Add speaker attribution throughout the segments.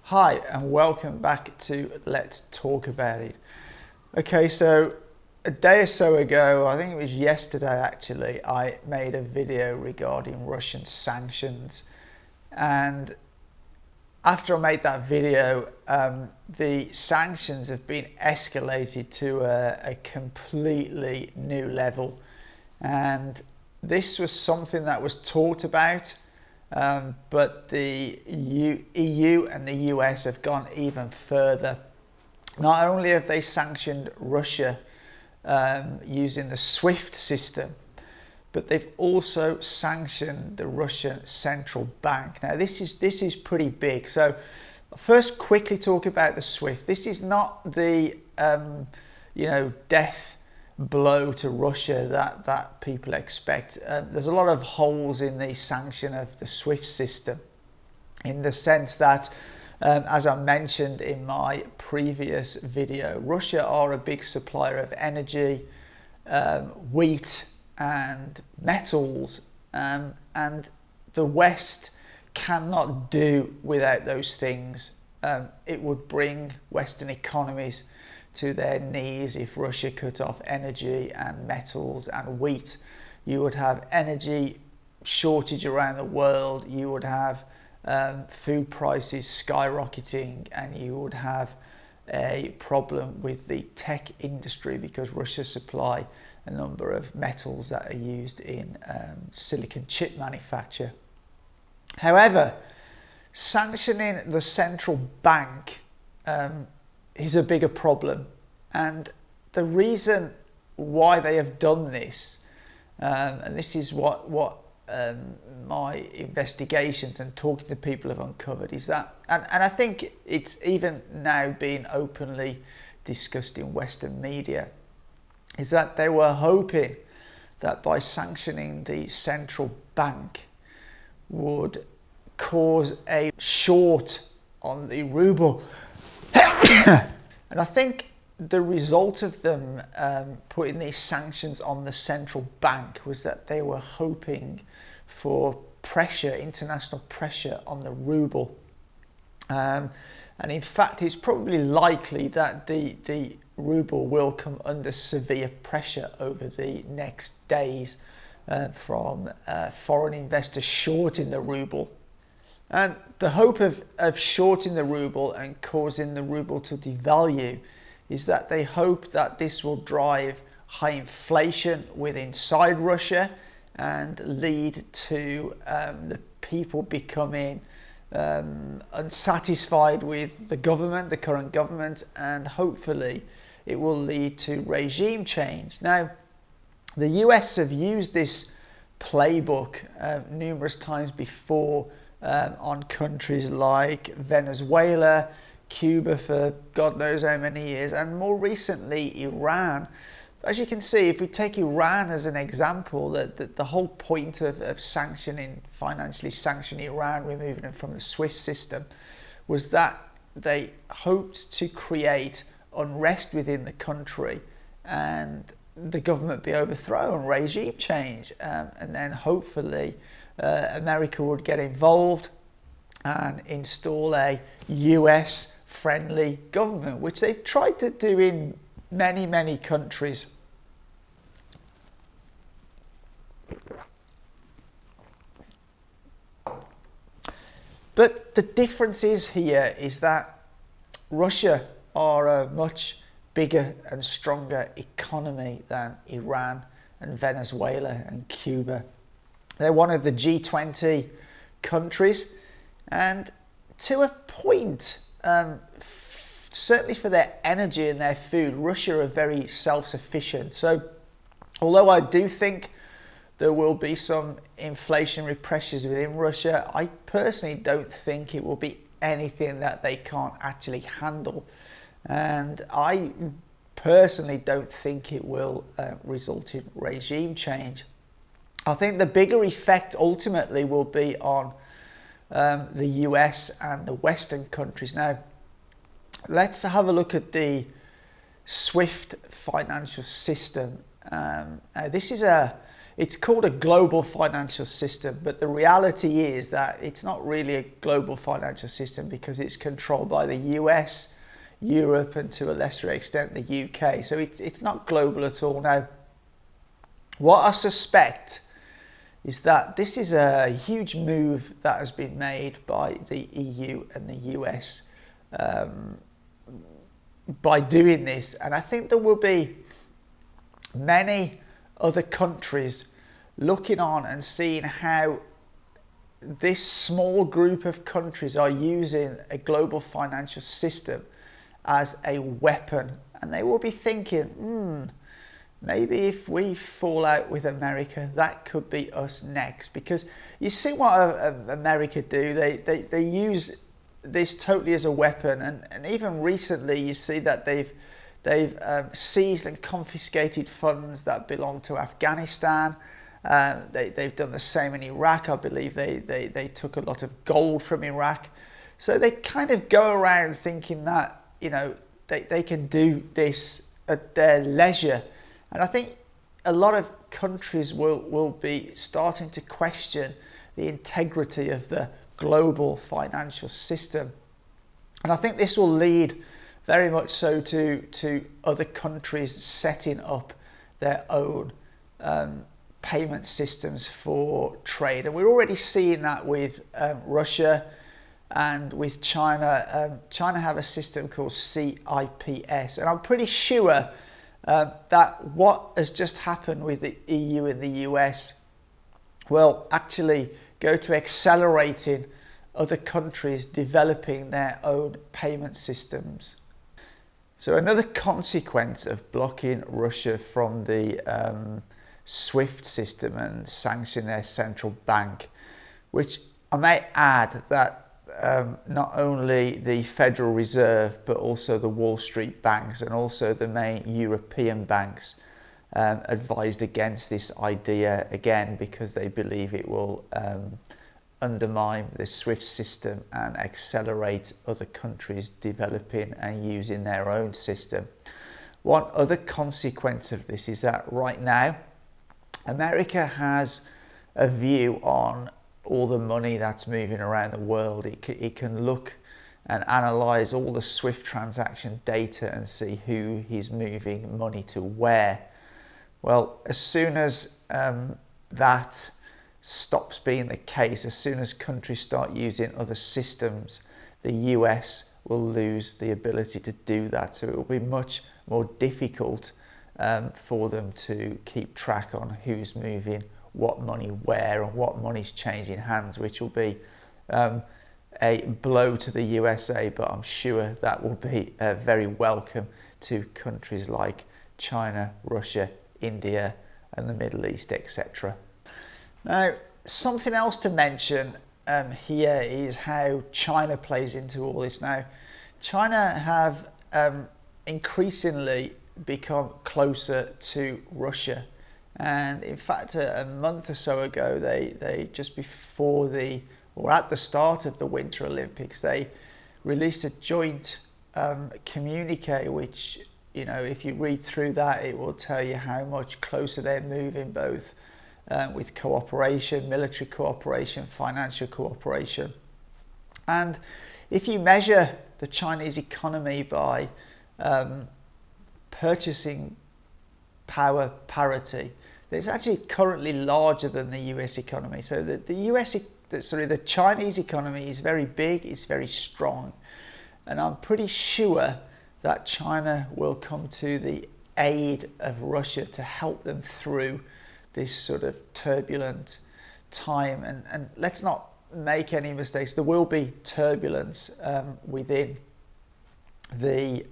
Speaker 1: Hi and welcome back to Let's Talk About It. Okay, so a day or so ago, I think it was yesterday actually, I made a video regarding Russian sanctions, and after I made that video, the sanctions have been escalated to a completely new level, and this was something that was talked about. But the EU and the US have gone even further. Not only have they sanctioned Russia using the SWIFT system, but they've also sanctioned the Russian central bank. Now this is pretty big. So first, quickly talk about the SWIFT. This is not the death blow to Russia that people expect. There's a lot of holes in the sanction of the SWIFT system, in the sense that, as I mentioned in my previous video, Russia are a big supplier of energy, wheat and metals, and the West cannot do without those things. It would bring Western economies to their knees if Russia cut off energy and metals and wheat. You would have energy shortage around the world, you would have food prices skyrocketing, and you would have a problem with the tech industry because Russia supply a number of metals that are used in silicon chip manufacture. However, sanctioning the central bank is a bigger problem, and the reason why they have done this, and this is what my investigations and talking to people have uncovered, is that, and I think it's even now being openly discussed in Western media, is that they were hoping that by sanctioning the central bank would cause a short on the ruble. And I think the result of them putting these sanctions on the central bank was that they were hoping for pressure, international pressure on the ruble. And in fact, it's probably likely that the ruble will come under severe pressure over the next days from foreign investors shorting the ruble. And the hope of shorting the ruble and causing the ruble to devalue is that they hope that this will drive high inflation inside Russia and lead to the people becoming unsatisfied with the government, the current government, and hopefully it will lead to regime change. Now, the US have used this playbook numerous times before on countries like Venezuela, Cuba for God knows how many years, and more recently Iran. As you can see, if we take Iran as an example, that the whole point of financially sanctioning Iran, removing them from the SWIFT system, was that they hoped to create unrest within the country and the government be overthrown, regime change, and then hopefully America would get involved and install a US friendly government, which they've tried to do in many countries. But the difference here is that Russia are a much bigger and stronger economy than Iran and Venezuela and Cuba. They're one of the G20 countries, and to a point, certainly for their energy and their food, Russia are very self-sufficient. So although I do think there will be some inflationary pressures within Russia, I personally don't think it will be anything that they can't actually handle. And I personally don't think it will result in regime change. I think the bigger effect ultimately will be on the US and the Western countries. Now, let's have a look at the SWIFT financial system. This is it's called a global financial system, but the reality is that it's not really a global financial system because it's controlled by the US, Europe, and to a lesser extent the UK. So it's not global at all. Now, what I suspect is that this is a huge move that has been made by the EU and the US by doing this, and I think there will be many other countries looking on and seeing how this small group of countries are using a global financial system as a weapon, and they will be thinking, maybe if we fall out with America, that could be us next. Because you see what America do, they use this totally as a weapon, and even recently you see that they've seized and confiscated funds that belong to Afghanistan. They've done the same in Iraq. I believe they took a lot of gold from Iraq. So they kind of go around thinking that, you know, they can do this at their leisure. And I think a lot of countries will be starting to question the integrity of the global financial system. And I think this will lead very much so to other countries setting up their own payment systems for trade. And we're already seeing that with Russia and with China. China have a system called CIPS. And I'm pretty sure that what has just happened with the EU and the US will actually go to accelerating other countries developing their own payment systems. So another consequence of blocking Russia from the SWIFT system and sanctioning their central bank, which I may add that not only the Federal Reserve but also the Wall Street banks and also the main European banks advised against this idea, again because they believe it will undermine the SWIFT system and accelerate other countries developing and using their own system. One other consequence of this is that right now America has a view on all the money that's moving around the world. It can look and analyze all the SWIFT transaction data and see who is moving money to where. Well, as soon as that stops being the case, as soon as countries start using other systems, the US will lose the ability to do that. So it will be much more difficult for them to keep track on who's moving what money where and what money's changing hands, which will be a blow to the USA, but I'm sure that will be very welcome to countries like China, Russia, India and the Middle East, etc. Now, something else to mention here is how China plays into all this. Now, China have increasingly become closer to Russia, and in fact a month or so ago they just before at the start of the Winter Olympics, they released a joint communique which, you know, if you read through that, it will tell you how much closer they're moving, both with cooperation, military cooperation, financial cooperation. And if you measure the Chinese economy by purchasing power parity, it's actually currently larger than the US economy. So the Chinese economy is very big, it's very strong, and I'm pretty sure that China will come to the aid of Russia to help them through this sort of turbulent time. And let's not make any mistakes, there will be turbulence within the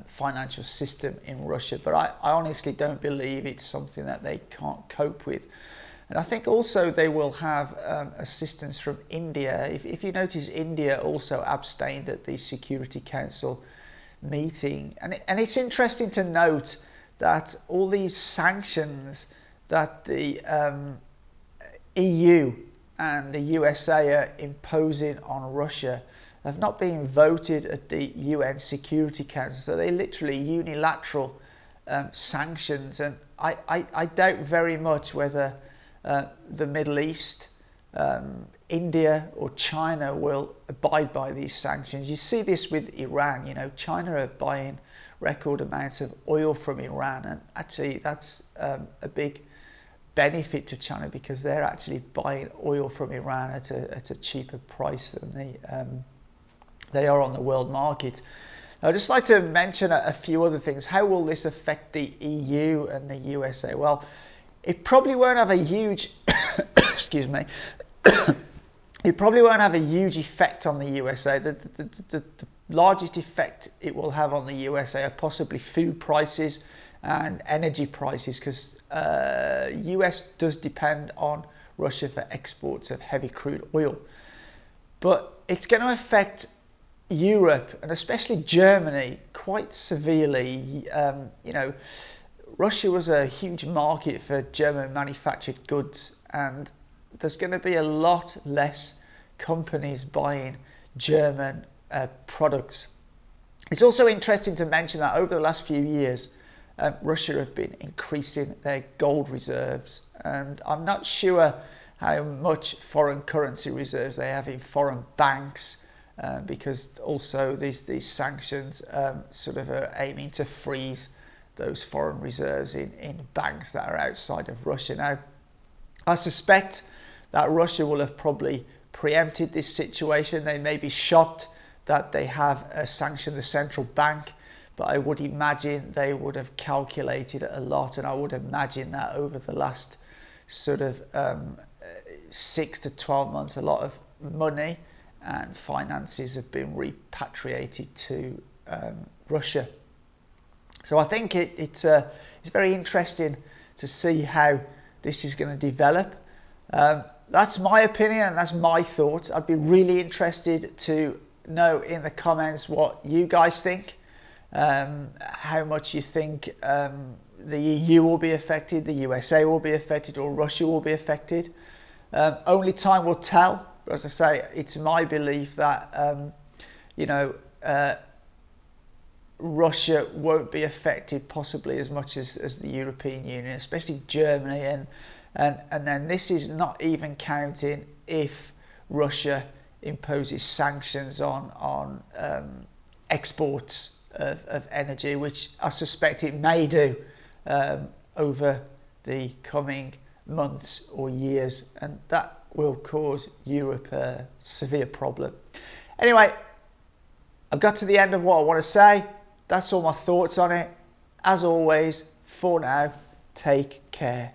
Speaker 1: financial system in Russia, but I honestly don't believe it's something that they can't cope with. And I think also they will have assistance from India. If you notice, India also abstained at the Security Council meeting, and it's interesting to note that all these sanctions that the EU and the USA are imposing on Russia have not been voted at the UN Security Council. So they literally unilateral sanctions, and I doubt very much whether the Middle East, India or China will abide by these sanctions. You see this with Iran. You know, China are buying record amounts of oil from Iran, and actually that's a big benefit to China because they're actually buying oil from Iran at a cheaper price than they are on the world market. I'd just like to mention a few other things. How will this affect the EU and the USA? Well, it probably won't have a huge excuse me. It probably won't have a huge effect on the USA. The largest effect it will have on the USA are possibly food prices and energy prices, because US does depend on Russia for exports of heavy crude oil. But it's going to affect Europe and especially Germany quite severely. You know, Russia was a huge market for German manufactured goods, and there's going to be a lot less companies buying German products. It's also interesting to mention that over the last few years, Russia have been increasing their gold reserves, and I'm not sure how much foreign currency reserves they have in foreign banks, because also these sanctions sort of are aiming to freeze those foreign reserves in banks that are outside of Russia. Now, I suspect that Russia will have probably preempted this situation. They may be shocked that they have sanctioned the central bank, but I would imagine they would have calculated a lot, and I would imagine that over the last sort of 6 to 12 months, a lot of money and finances have been repatriated to Russia. So I think it's very interesting to see how this is going to develop. That's my opinion and that's my thoughts. I'd be really interested to know in the comments what you guys think, how much you think the EU will be affected, the USA will be affected, or Russia will be affected. Only time will tell. But as I say, it's my belief that you know, Russia won't be affected possibly as much as the European Union, especially Germany, and then this is not even counting if Russia imposes sanctions on exports of energy, which I suspect it may do over the coming months or years, and that will cause Europe a severe problem. Anyway, I've got to the end of what I want to say. That's all my thoughts on it. As always, for now, take care.